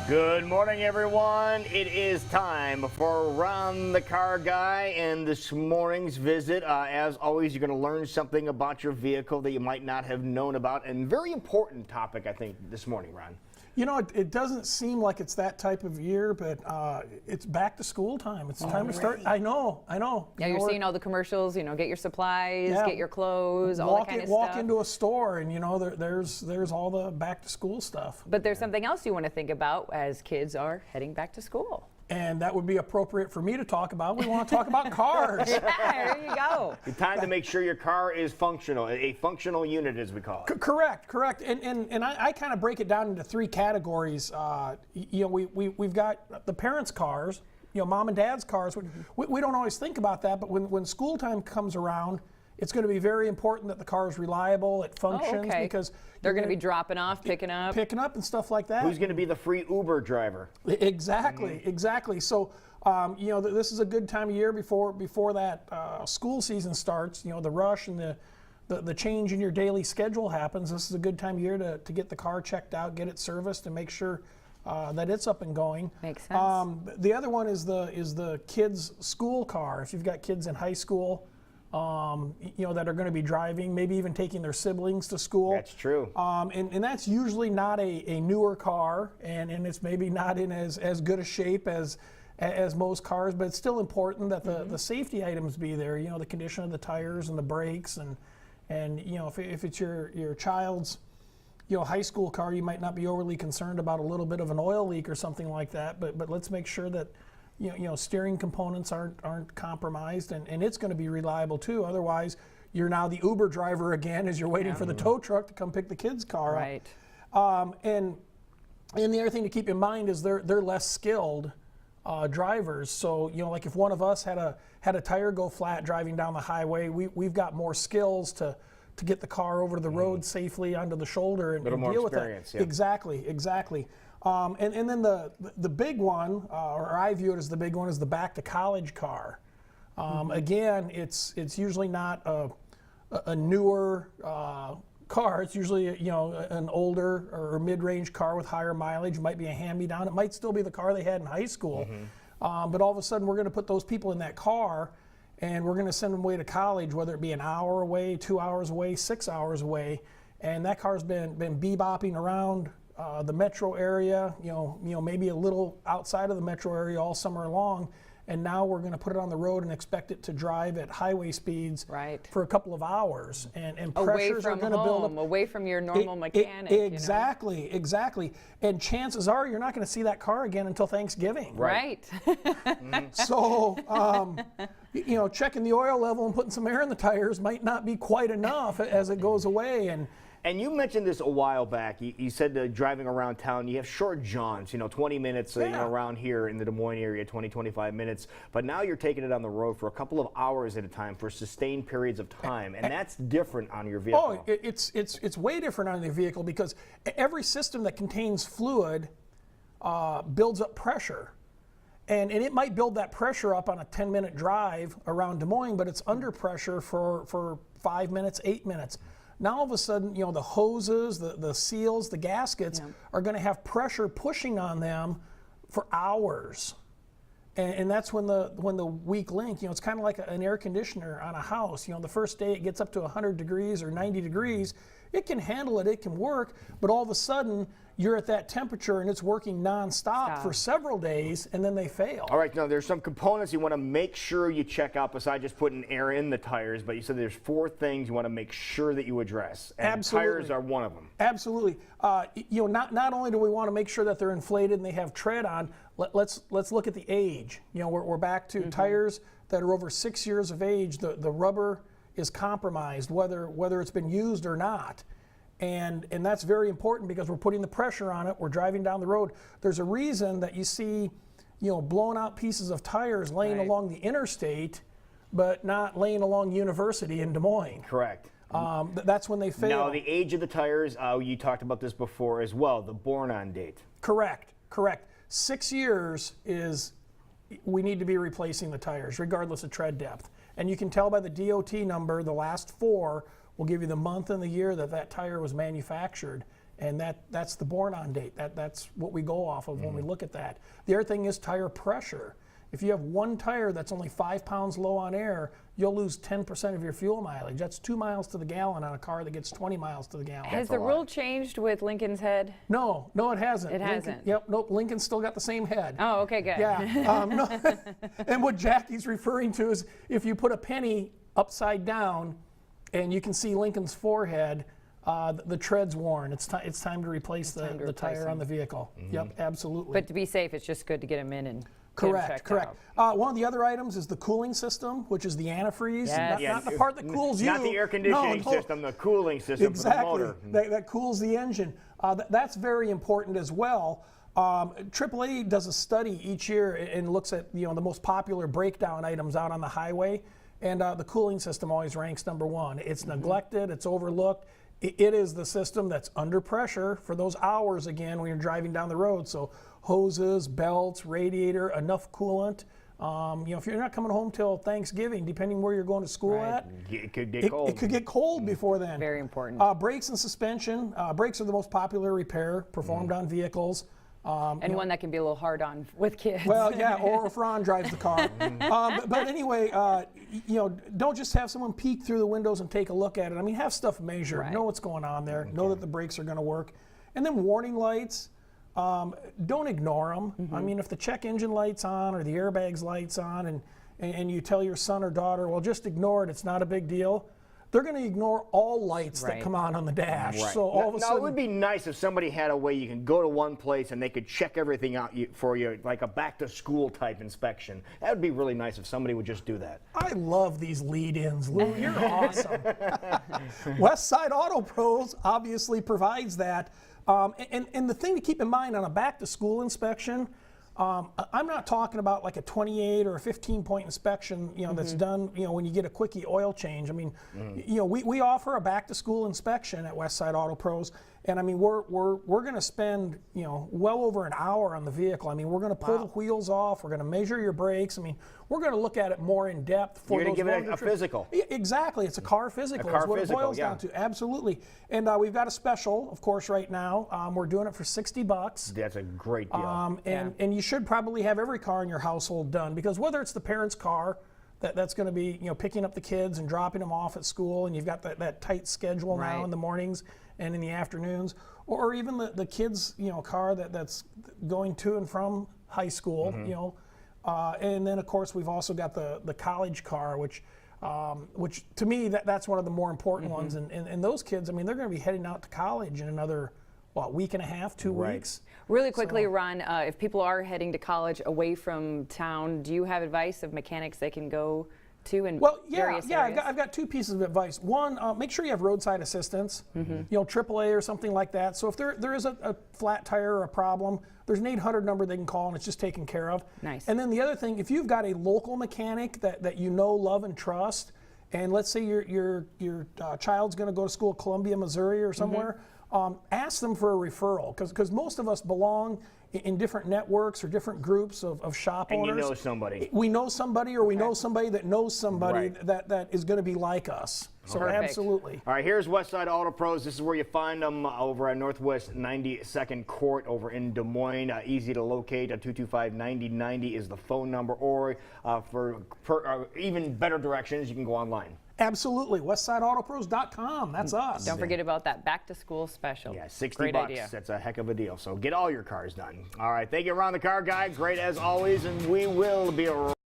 Good morning, everyone. It is time for Ron the Car Guy, and this morning's visit, as always, you're going to learn something about your vehicle that you might not have known about, and very important topic, I think, this morning, Ron. You know, it doesn't seem like it's that type of year, but it's back to school time. It's time to start. I know. Yeah, you're seeing all the commercials, get your supplies, get your clothes, all that kind of stuff. Walk into a store and, there's all the back to school stuff. But there's something else you want to think about as kids are heading back to school. And that would be appropriate for me to talk about. We want to talk about cars. Yeah, there you go. It's time to make sure your car is functional, a functional unit, as we call it. Correct. And I kind of break it down into three categories. We've got the parents' cars, mom and dad's cars. We don't always think about that, but when school time comes around, it's going to be very important that the car is reliable, it functions, because they're going to be dropping off, picking up and stuff like that. Who's going to be the free Uber driver? Exactly. So, this is a good time of year before that school season starts. The rush and the change in your daily schedule happens. This is a good time of year to get the car checked out, get it serviced, and make sure that it's up and going. Makes sense. The other one is the kids' school car. If you've got kids in high school, that are going to be driving, maybe even taking their siblings to school. That's true. And that's usually not a newer car, and it's maybe not in as good a shape as most cars, but it's still important that the safety items be there. The condition of the tires and the brakes, and if it's your child's high school car, you might not be overly concerned about a little bit of an oil leak or something like that. But let's make sure that steering components aren't compromised, and it's going to be reliable too. Otherwise, you're now the Uber driver again as you're waiting for the tow truck to come pick the kid's car up. And the other thing to keep in mind is they're less skilled drivers. So like if one of us had a tire go flat driving down the highway, we've got more skills to get the car over the road safely onto the shoulder and deal with that. Yeah. Exactly. And then the big one, or I view it as the big one, is the back to college car. Again, it's usually not a newer car. It's usually an older or mid-range car with higher mileage. It might be a hand-me-down. It might still be the car they had in high school. But all of a sudden, we're going to put those people in that car, and we're going to send them away to college, whether it be an hour away, 2 hours away, 6 hours away. And that car's been bebopping around the metro area, maybe a little outside of the metro area all summer long, and now we're going to put it on the road and expect it to drive at highway speeds for a couple of hours, and pressures are going to build up. Away from your normal mechanic. Exactly. And chances are you're not going to see that car again until Thanksgiving. Right. So, checking the oil level and putting some air in the tires might not be quite enough as it goes away. And you mentioned this a while back. You said driving around town, you have short jaunts, 20 minutes around here in the Des Moines area, 20, 25 minutes. But now you're taking it on the road for a couple of hours at a time for sustained periods of time. And that's different on your vehicle. Oh, it's way different on the vehicle because every system that contains fluid builds up pressure. And it might build that pressure up on a 10-minute drive around Des Moines, but it's under pressure for 5 minutes, 8 minutes. Now all of a sudden, the hoses, the seals, the gaskets are going to have pressure pushing on them for hours, and that's when the weak link. It's kind of like an air conditioner on a house. The first day it gets up to 100 degrees or 90 degrees, it can handle it, it can work, but all of a sudden you're at that temperature and it's working nonstop for several days, and then they fail. All right, now there's some components you want to make sure you check out besides just putting air in the tires, but you said there's 4 things you want to make sure that you address, and Absolutely. Tires are one of them. Absolutely. Not only do we want to make sure that they're inflated and they have tread on, let's look at the age. We're back to tires that are over 6 years of age. The rubber is compromised, whether it's been used or not. And that's very important because we're putting the pressure on it. We're driving down the road. There's a reason that you see, blown out pieces of tires laying along the interstate, but not laying along University in Des Moines. Correct. That's when they fail. Now, the age of the tires, you talked about this before as well, the born-on date. Correct. 6 years is, we need to be replacing the tires, regardless of tread depth. And you can tell by the DOT number, the last 4 will give you the month and the year that tire was manufactured. And that's the born-on date. That's what we go off of when we look at that. The other thing is tire pressure. If you have one tire that's only 5 pounds low on air, you'll lose 10% of your fuel mileage. That's 2 miles to the gallon on a car that gets 20 miles to the gallon. Has the rule changed with Lincoln's head? No, it hasn't. It hasn't. Nope, Lincoln's still got the same head. Oh, okay, good. Yeah. No. And what Jackie's referring to is if you put a penny upside down and you can see Lincoln's forehead, the tread's worn. It's time to replace the tire on the vehicle. Yep, absolutely. But to be safe, it's just good to get them in and Correct. One of the other items is the cooling system, which is the antifreeze. Yes. Not the part that cools you. Not the air conditioning system, the cooling system exactly. for the motor. That cools the engine. That's very important as well. AAA does a study each year and looks at the most popular breakdown items out on the highway, and the cooling system always ranks number one. It's neglected, it's overlooked. It is the system that's under pressure for those hours again when you're driving down the road. So hoses, belts, radiator, enough coolant. If you're not coming home till Thanksgiving, depending where you're going to school at, it could get cold. It could get cold before then. Very important. Brakes and suspension. Brakes are the most popular repair performed on vehicles. And one that can be a little hard on with kids. Well, yeah, or if Ron drives the car. But anyway, don't just have someone peek through the windows and take a look at it. I mean, have stuff measured. Right. Know what's going on there. Know that the brakes are going to work. And then warning lights. Don't ignore them. I mean, if the check engine light's on or the airbags light's on and you tell your son or daughter, well, just ignore it, it's not a big deal, they're going to ignore all lights that come on the dash. Right. So all of a sudden, it would be nice if somebody had a way you can go to one place and they could check everything out for you, like a back-to-school type inspection. That would be really nice if somebody would just do that. I love these lead-ins, Lou. You're awesome. West Side Auto Pros obviously provides that. And the thing to keep in mind on a back-to-school inspection, I'm not talking about like a 28 or a 15-point inspection, that's done, when you get a quickie oil change. I mean, we offer a back-to-school inspection at Westside Auto Pros, and I mean, we're going to spend, well over an hour on the vehicle. I mean, we're going to pull the wheels off. We're going to measure your brakes. I mean, we're going to look at it more in depth. You're going to give it a physical. Exactly. It's a car physical. Is what it boils down to. Absolutely. And we've got a special, of course, right now. We're doing it for $60. That's a great deal. And you should probably have every car in your household done, because whether it's the parent's car that's going to be picking up the kids and dropping them off at school, and you've got that tight schedule now in the mornings and in the afternoons, or even the kids car that's going to and from high school, and then of course we've also got the college car, which to me that's one of the more important ones, and those kids, I mean, they're going to be heading out to college in another week and a half, 2 weeks. Really quickly, Ron, if people are heading to college away from town, do you have advice of mechanics they can go to in various areas? I've got two pieces of advice. One, make sure you have roadside assistance, AAA or something like that. So if there is a flat tire or a problem, there's an 800 number they can call and it's just taken care of. Nice. And then the other thing, if you've got a local mechanic that you know, love, and trust, and let's say your child's going to go to school at Columbia, Missouri or somewhere, ask them for a referral, because most of us belong in different networks or different groups of shop owners. And you know somebody. We know somebody, or we know somebody that knows somebody that is going to be like us. So Perfect. absolutely. All right, here's Westside Auto Pros. This is where you find them over at Northwest 92nd Court over in Des Moines. Easy to locate. 225-9090 is the phone number, or for even better directions, you can go online. Absolutely. WestsideAutoPros.com. That's us. Don't forget about that back-to-school special. Yeah, 60 Great bucks. idea. That's a heck of a deal. So get all your cars done. All right, thank you, Ron the Car Guy. Great as always, and we will be